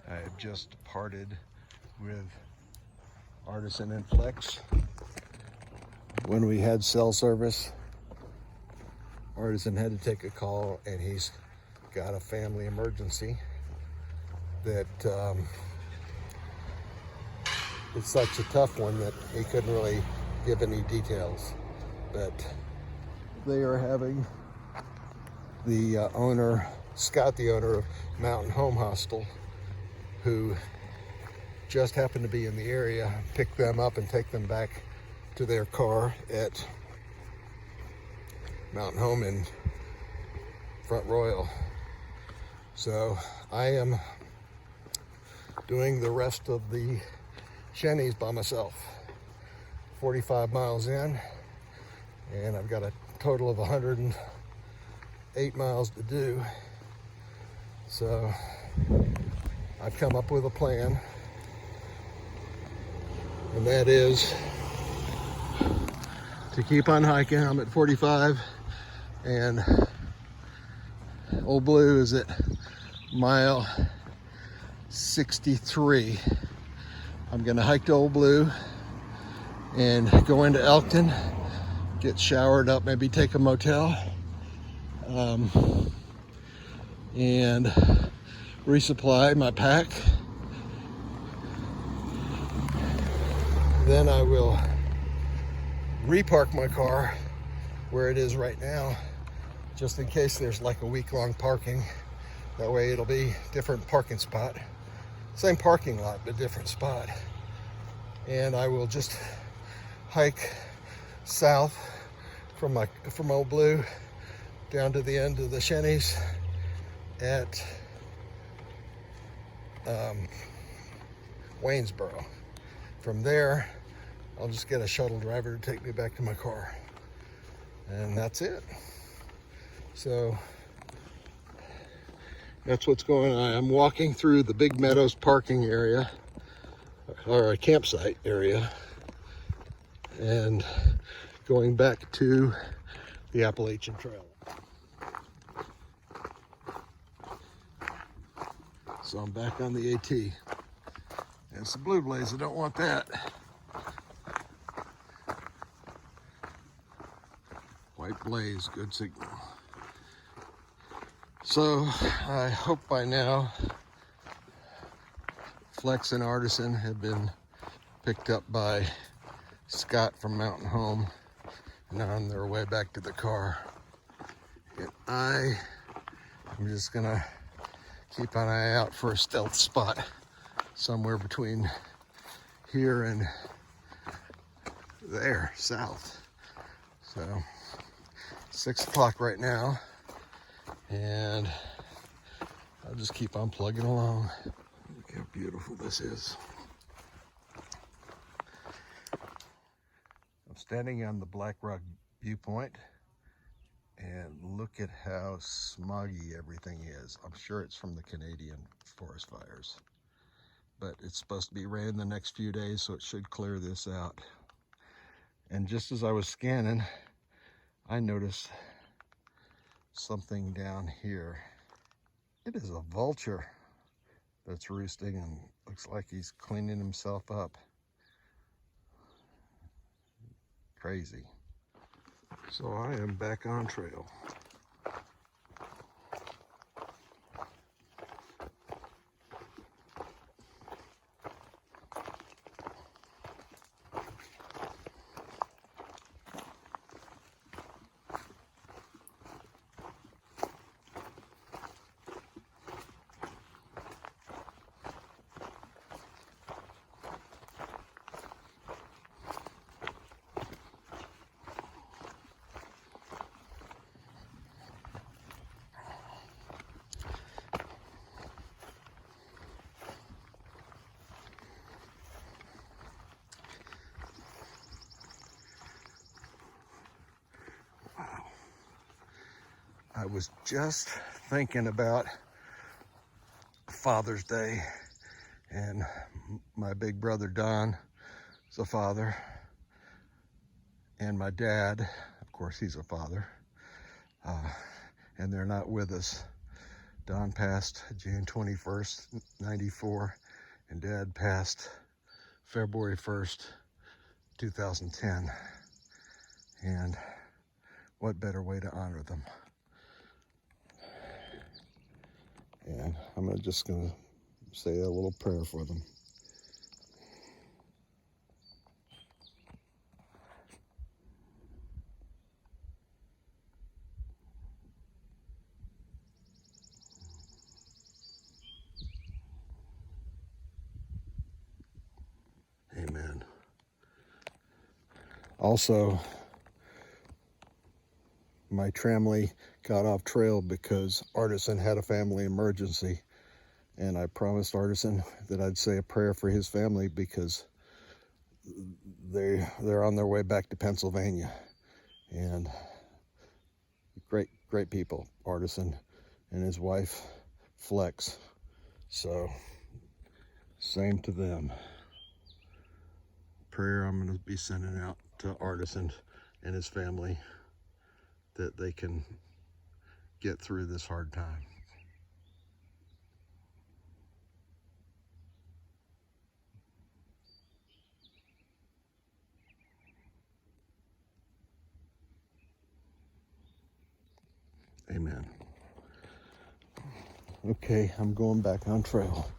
I have just parted with Artisan and Flex. When we had cell service, Artisan had to take a call, and he's got a family emergency that it's such a tough one that he couldn't really give any details. But they are having the owner, Scott, the owner of Mountain Home Hostel, who just happened to be in the area, pick them up and take them back to their car at Mountain Home in Front Royal. So I am doing the rest of the Shennies by myself. 45 miles in, and I've got a total of 108 miles to do. So I've come up with a plan, and that is to keep on hiking. I'm at 45, and Old Blue is at mile 63. I'm gonna hike to Old Blue and go into Elkton, get showered up, maybe take a motel, and resupply my pack. Then I will repark my car where it is right now, just in case there's like a week-long parking. That way it'll be different parking spot. Same parking lot, but different spot. And I will just hike south from Old Blue down to the end of the Shennies at Waynesboro. From there, I'll just get a shuttle driver to take me back to my car. And that's it. So that's what's going on. I'm walking through the Big Meadows parking area, or a campsite area, and going back to the Appalachian Trail. So I'm back on the AT. And it's the Blue Blaze, I don't want that. White blaze, good signal. So I hope by now Flex and Artisan have been picked up by Scott from Mountain Home and are on their way back to the car. And I am just gonna keep an eye out for a stealth spot somewhere between here and there, south. So 6 o'clock right now, and I'll just keep on plugging along. Look how beautiful this is. I'm standing on the Black Rock viewpoint, and look at how smoggy everything is. I'm sure it's from the Canadian forest fires, but it's supposed to be raining the next few days, so it should clear this out. And just as I was scanning, I noticed something down here. It is a vulture that's roosting and looks like he's cleaning himself up. Crazy. So I am back on trail. I was just thinking about Father's Day, and my big brother Don is a father, and my dad, of course, he's a father, and they're not with us. Don passed June 21st, 94, and Dad passed February 1st, 2010. And what better way to honor them? And I'm just gonna say a little prayer for them. Amen. Also, my tramily got off trail because Artisan had a family emergency, and I promised Artisan that I'd say a prayer for his family because they're on their way back to Pennsylvania. And great people, Artisan and his wife Flex. So same to them. Prayer I'm going to be sending out to Artisan and his family that they can get through this hard time. Amen. Okay, I'm going back on trail.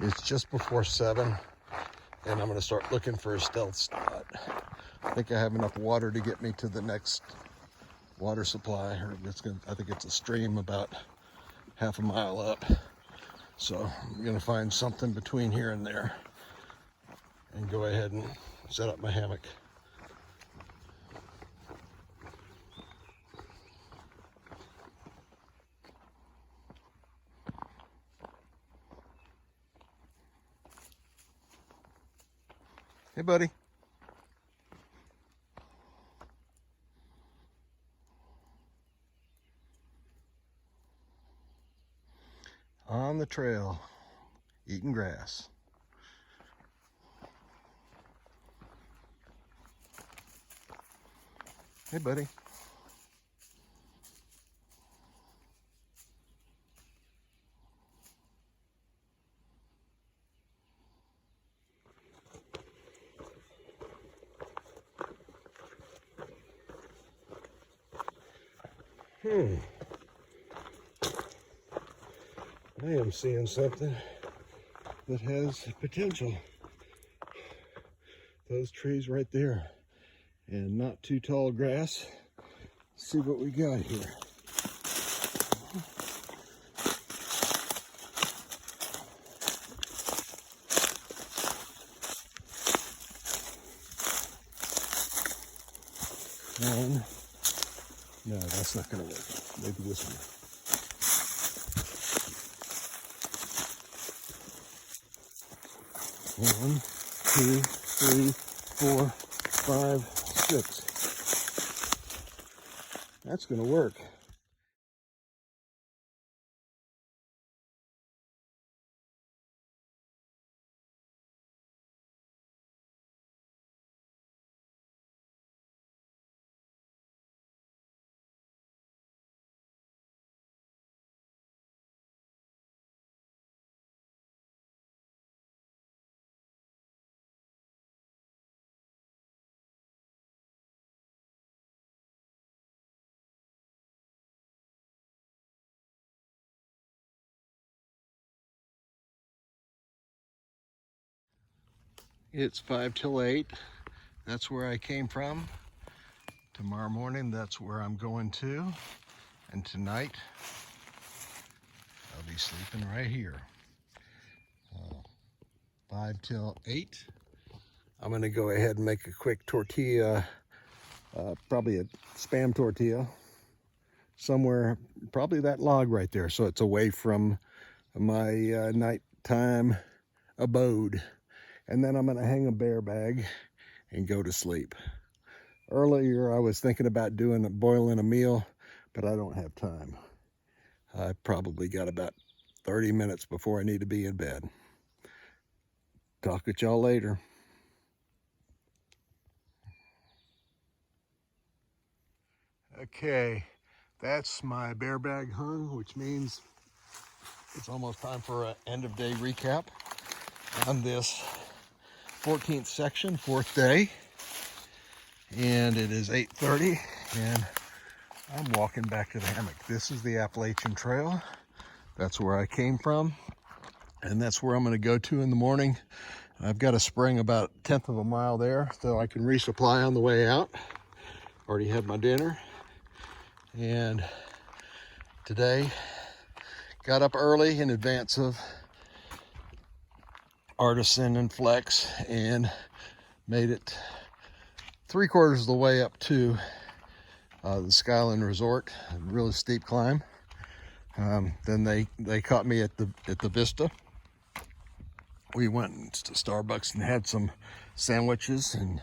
It's just before 7, and I'm going to start looking for a stealth spot. I think I have enough water to get me to the next water supply, or I think it's a stream about half a mile up. So I'm going to find something between here and there and go ahead and set up my hammock. Hey, buddy. On the trail, eating grass. Hey, buddy. I am seeing something that has potential. Those trees right there, and not too tall grass. Let's see what we got here. One. No, that's not going to work. Maybe this one. One, two, three, four, five, six. That's going to work. It's 5 till 8. That's where I came from. Tomorrow morning, that's where I'm going to. And tonight, I'll be sleeping right here. 5 till 8. I'm going to go ahead and make a quick tortilla, probably a Spam tortilla, somewhere, probably that log right there, so it's away from my nighttime abode. And then I'm going to hang a bear bag and go to sleep. Earlier I was thinking about boiling a meal, but I don't have time. I probably got about 30 minutes before I need to be in bed. Talk with y'all later. Okay, that's my bear bag hung, which means it's almost time for an end of day recap on this 14th section, 4th day. And it is 8:30 and I'm walking back to the hammock. This is the Appalachian Trail. That's where I came from. And that's where I'm going to go to in the morning. I've got a spring about 1/10 of a mile there, so I can resupply on the way out. Already had my dinner. And today, got up early in advance of Artisan and Flex and made it 3/4 of the way up to the Skyline Resort. A really steep climb. Then they caught me at the Vista. We went to Starbucks and had some sandwiches and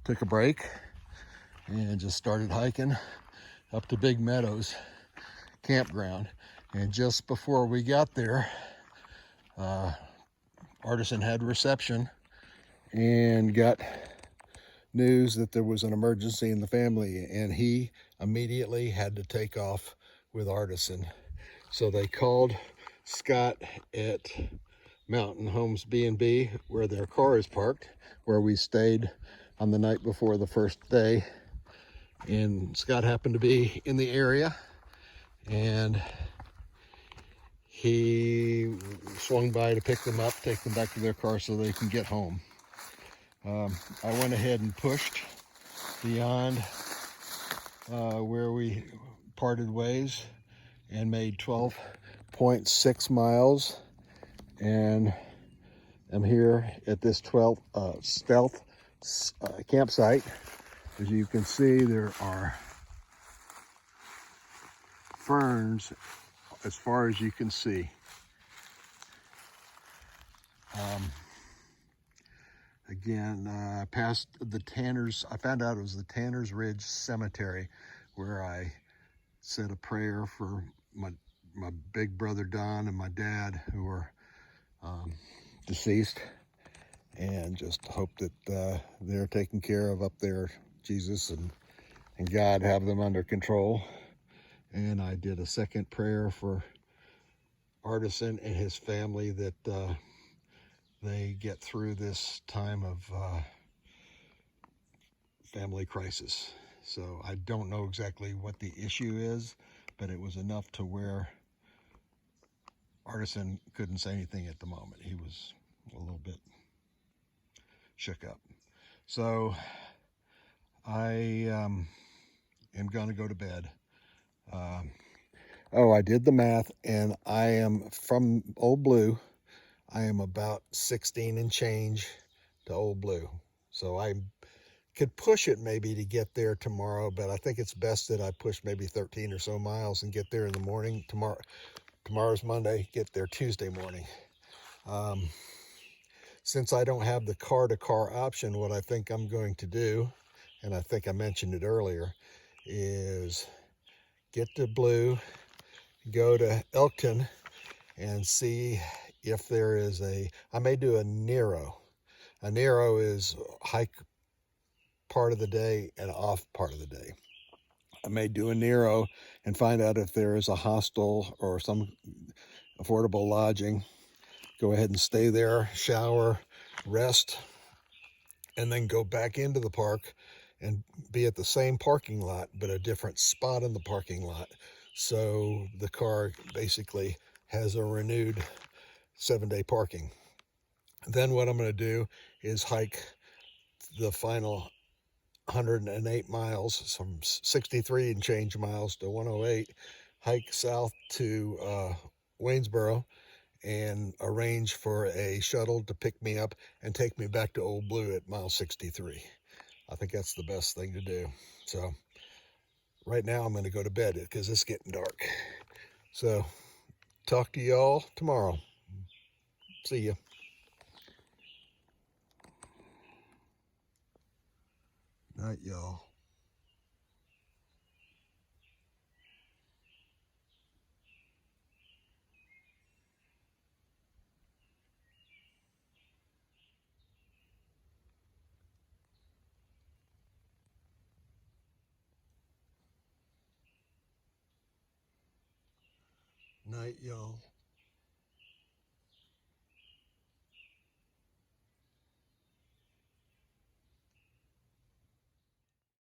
took a break and just started hiking up to Big Meadows campground. And just before we got there, Artisan had reception and got news that there was an emergency in the family, and he immediately had to take off with Artisan. So they called Scott at Mountain Homes B&B, where their car is parked, where we stayed on the night before the first day. And Scott happened to be in the area, and he swung by to pick them up, take them back to their car so they can get home. I went ahead and pushed beyond where we parted ways and made 12.6 miles, and I'm here at this stealth campsite. As you can see, there are ferns as far as you can see. Again, past the Tanners, I found out it was the Tanners Ridge Cemetery, where I said a prayer for my big brother Don and my dad, who were deceased, and just hope that they're taken care of up there. Jesus and God have them under control. And I did a second prayer for Artisan and his family, that they get through this time of family crisis. So I don't know exactly what the issue is, but it was enough to where Artisan couldn't say anything at the moment. He was a little bit shook up. So I am going to go to bed. I did the math, and I am from Old Blue. I am about 16 and change to Old Blue. So I could push it maybe to get there tomorrow, but I think it's best that I push maybe 13 or so miles and get there in the morning. Tomorrow's Monday, get there Tuesday morning. Since I don't have the car-to-car option, what I think I'm going to do, and I think I mentioned it earlier, is get to Blue, go to Elkton, and see if there is I may do a Nero. A Nero is hike part of the day and off part of the day. I may do a Nero and find out if there is a hostel or some affordable lodging. Go ahead and stay there, shower, rest, and then go back into the park and be at the same parking lot, but a different spot in the parking lot. So the car basically has a renewed 7-day parking. Then what I'm going to do is hike the final 108 miles, from 63 and change miles to 108, hike south to Waynesboro, and arrange for a shuttle to pick me up and take me back to Old Blue at mile 63. I think that's the best thing to do. So right now I'm going to go to bed because it's getting dark. So talk to y'all tomorrow. See ya. Night, y'all. Night, y'all.